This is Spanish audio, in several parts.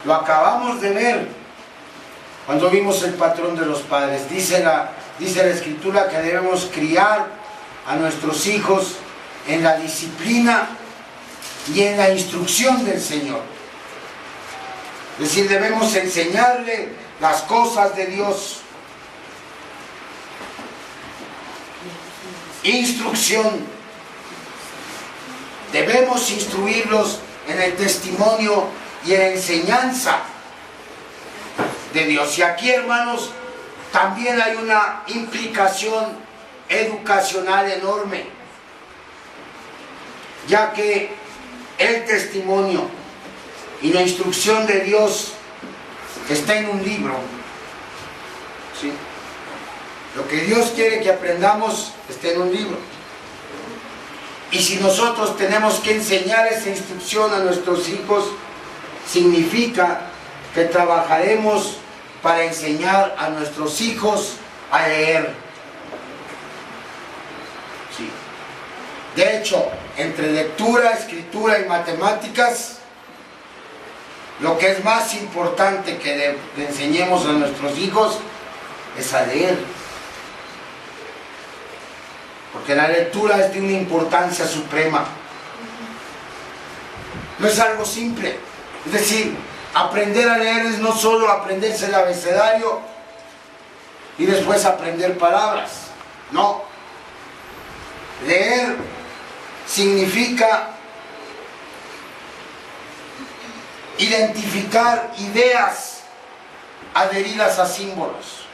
Lo acabamos de ver cuando vimos el patrón de los padres. Dice la Escritura que debemos criar a nuestros hijos en la disciplina y en la instrucción del Señor. Es decir, debemos enseñarle las cosas de Dios. Instrucción. Debemos instruirlos en el testimonio y en la enseñanza de Dios. Y aquí, hermanos, también hay una implicación educacional enorme, ya que el testimonio y la instrucción de Dios está en un libro, ¿sí? Lo que Dios quiere que aprendamos está en un libro. Y si nosotros tenemos que enseñar esa instrucción a nuestros hijos, significa que trabajaremos para enseñar a nuestros hijos a leer. Sí. De hecho, entre lectura, escritura y matemáticas, lo que es más importante que le enseñemos a nuestros hijos es a leer. Porque la lectura es de una importancia suprema. No es algo simple. Es decir, aprender a leer es no solo aprenderse el abecedario y después aprender palabras. No. Leer significa identificar ideas adheridas a símbolos.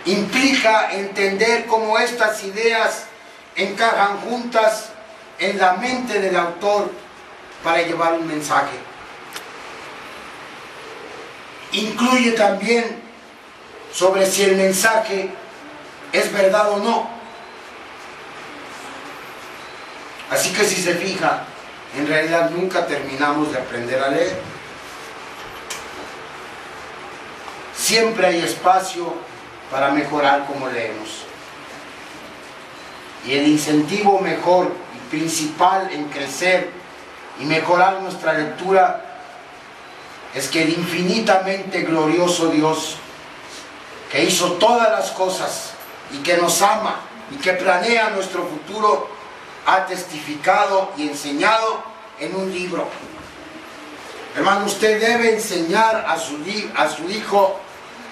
Implica entender cómo estas ideas encajan juntas en la mente del autor para llevar un mensaje. Incluye también sobre si el mensaje es verdad o no. Así que si se fija, en realidad nunca terminamos de aprender a leer. Siempre hay espacio para mejorar como leemos. Y el incentivo mejor y principal en crecer y mejorar nuestra lectura es que el infinitamente glorioso Dios, que hizo todas las cosas y que nos ama y que planea nuestro futuro, ha testificado y enseñado en un libro. Hermano, usted debe enseñar a su hijo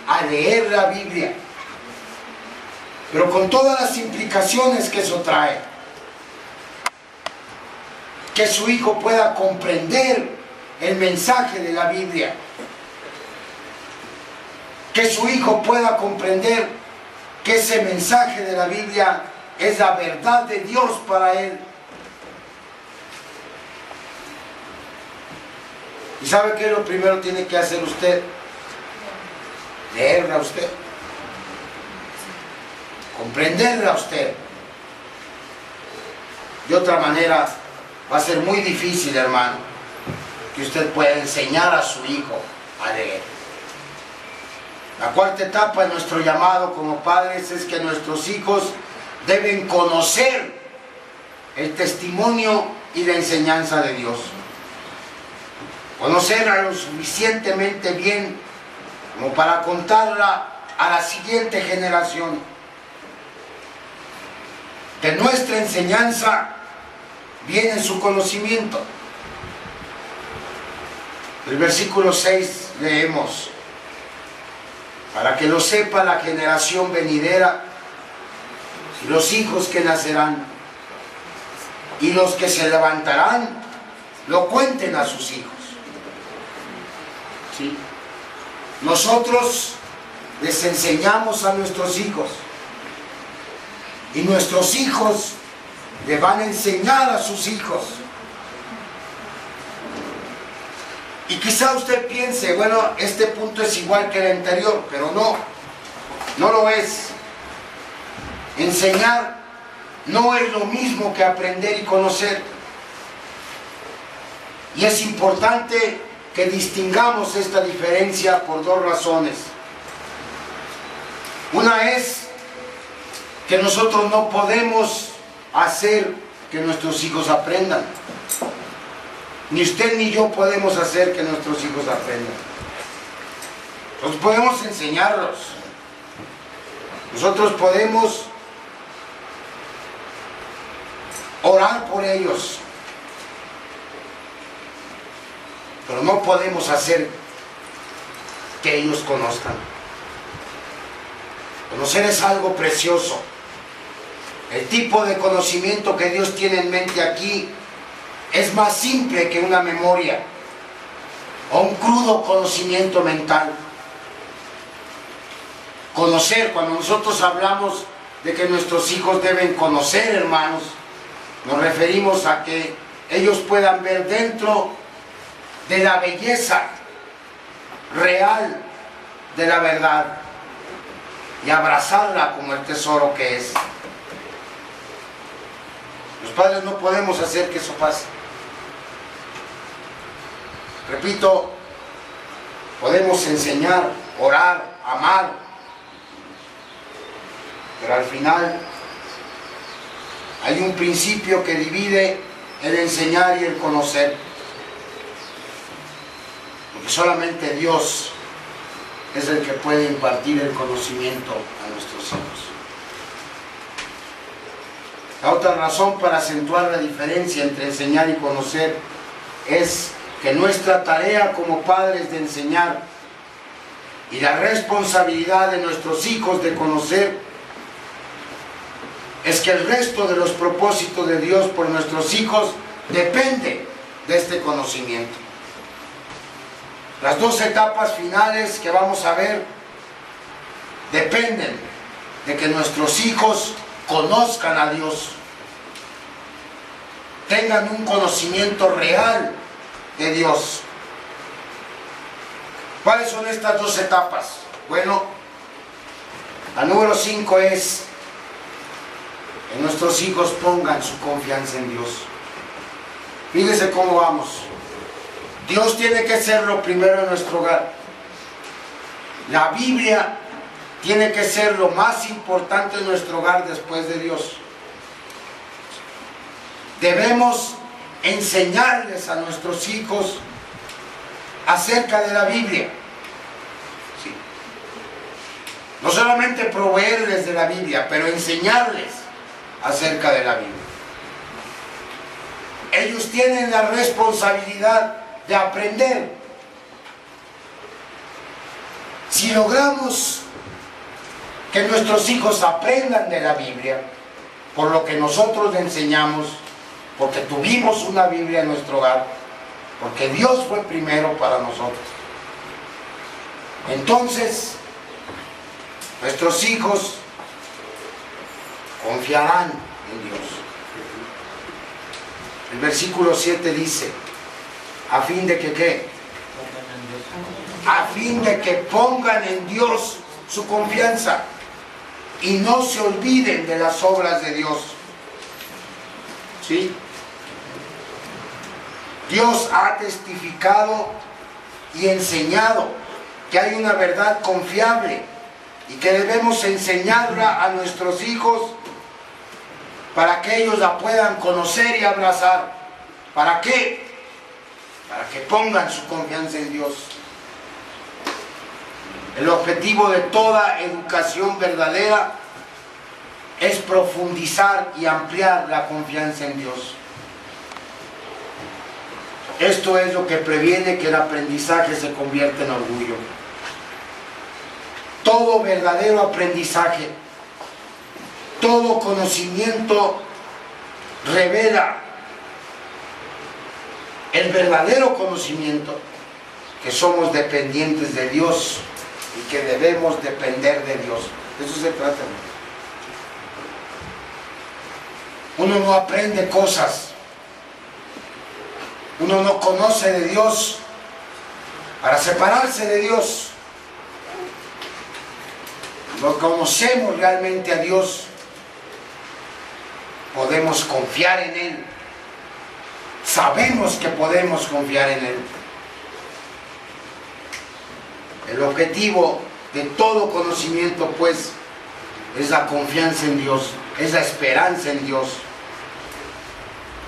a leer la Biblia, pero con todas las implicaciones que eso trae. Que su hijo pueda comprender el mensaje de la Biblia. Que su hijo pueda comprender que ese mensaje de la Biblia es la verdad de Dios para él. ¿Y sabe qué es lo primero que tiene que hacer usted? Leerla usted. Comprenderla usted. De otra manera, va a ser muy difícil, hermano, que usted pueda enseñar a su hijo a leer. La cuarta etapa de nuestro llamado como padres es que nuestros hijos deben conocer el testimonio y la enseñanza de Dios. Conocerla lo suficientemente bien como para contarla a la siguiente generación. De nuestra enseñanza viene su conocimiento. El versículo 6 leemos: para que lo sepa la generación venidera y los hijos que nacerán, y los que se levantarán lo cuenten a sus hijos. ¿Sí? Nosotros les enseñamos a nuestros hijos, y nuestros hijos le van a enseñar a sus hijos. Y quizá usted piense, bueno, este punto es igual que el anterior, pero no, no lo es. Enseñar no es lo mismo que aprender y conocer. Y es importante que distingamos esta diferencia por dos razones. Una es que nosotros no podemos hacer que nuestros hijos aprendan. ni usted ni yo podemos hacer que nuestros hijos aprendan. Nosotros podemos enseñarlos. Nosotros podemos orar por ellos. Pero no podemos hacer que ellos conozcan. Conocer es algo precioso. El tipo de conocimiento que Dios tiene en mente aquí es más simple que una memoria o un crudo conocimiento mental. Conocer, cuando nosotros hablamos de que nuestros hijos deben conocer, hermanos, nos referimos a que ellos puedan ver dentro de la belleza real de la verdad y abrazarla como el tesoro que es. Los padres no podemos hacer que eso pase. Repito, podemos enseñar, orar, amar, pero al final hay un principio que divide el enseñar y el conocer. Porque solamente Dios es el que puede impartir el conocimiento a nuestros hijos. La otra razón para acentuar la diferencia entre enseñar y conocer es que nuestra tarea como padres de enseñar y la responsabilidad de nuestros hijos de conocer es que el resto de los propósitos de Dios por nuestros hijos depende de este conocimiento. Las dos etapas finales que vamos a ver dependen de que nuestros hijos conozcan a Dios, tengan un conocimiento real de Dios. ¿Cuáles son estas dos etapas? Bueno, la número 5 es que nuestros hijos pongan su confianza en Dios. Fíjense cómo vamos. Dios tiene que ser lo primero en nuestro hogar. La Biblia tiene que ser lo más importante en nuestro hogar después de Dios. Debemos enseñarles a nuestros hijos acerca de la Biblia. Sí. No solamente proveerles de la Biblia, pero enseñarles acerca de la Biblia. Ellos tienen la responsabilidad de aprender. Si logramos que nuestros hijos aprendan de la Biblia, por lo que nosotros les enseñamos, porque tuvimos una Biblia en nuestro hogar, porque Dios fue primero para nosotros, entonces nuestros hijos confiarán en Dios. El versículo 7 dice, a fin de que ¿qué? A fin de que pongan en Dios su confianza y no se olviden de las obras de Dios. ¿Sí? Dios ha testificado y enseñado que hay una verdad confiable y que debemos enseñarla a nuestros hijos para que ellos la puedan conocer y abrazar. ¿Para qué? Para que pongan su confianza en Dios. El objetivo de toda educación verdadera es profundizar y ampliar la confianza en Dios. Esto es lo que previene que el aprendizaje se convierta en orgullo. Todo verdadero aprendizaje, todo conocimiento revela el verdadero conocimiento, que somos dependientes de Dios y que debemos depender de Dios. De eso se trata. Uno no aprende cosas, uno no conoce de Dios para separarse de Dios. No conocemos realmente a Dios, podemos confiar en Él, sabemos que podemos confiar en Él. El objetivo de todo conocimiento, pues, es la confianza en Dios, es la esperanza en Dios.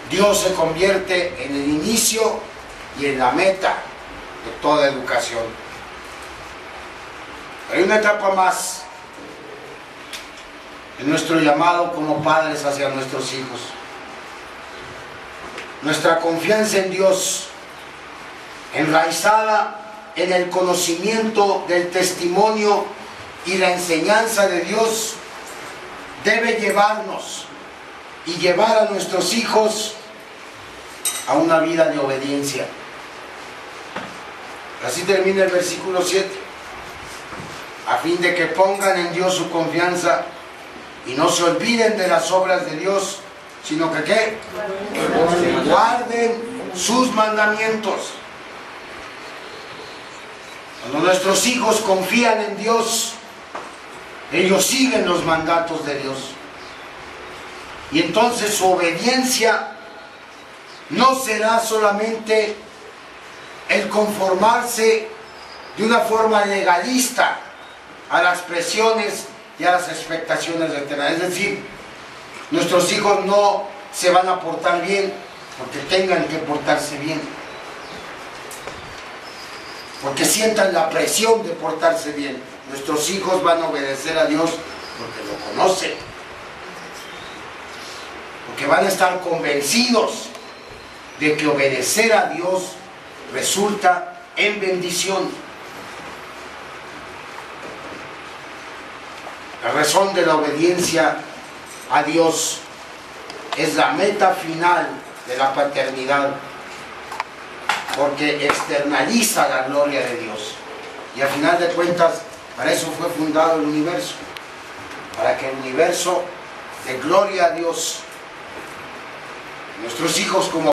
Dios se convierte en el inicio y es la meta de toda educación. Hay una etapa más en nuestro llamado como padres hacia nuestros hijos. Nuestra confianza en Dios, enraizada en el conocimiento del testimonio y la enseñanza de Dios, debe llevarnos y llevar a nuestros hijos a una vida de obediencia. Así termina el versículo 7. A fin de que pongan en Dios su confianza y no se olviden de las obras de Dios, sino que ¿qué? Guarden sus mandamientos. Cuando nuestros hijos confían en Dios, ellos siguen los mandatos de Dios. Y entonces su obediencia no será solamente el conformarse de una forma legalista a las presiones y a las expectaciones eternas. Es decir, nuestros hijos no se van a portar bien porque tengan que portarse bien, porque sientan la presión de portarse bien. Nuestros hijos van a obedecer a Dios porque lo conocen, porque van a estar convencidos de que obedecer a Dios resulta en bendición. La razón de la obediencia a Dios es la meta final de la paternidad, porque externaliza la gloria de Dios. Y al final de cuentas, para eso fue fundado el universo, para que el universo dé gloria a Dios. Nuestros hijos como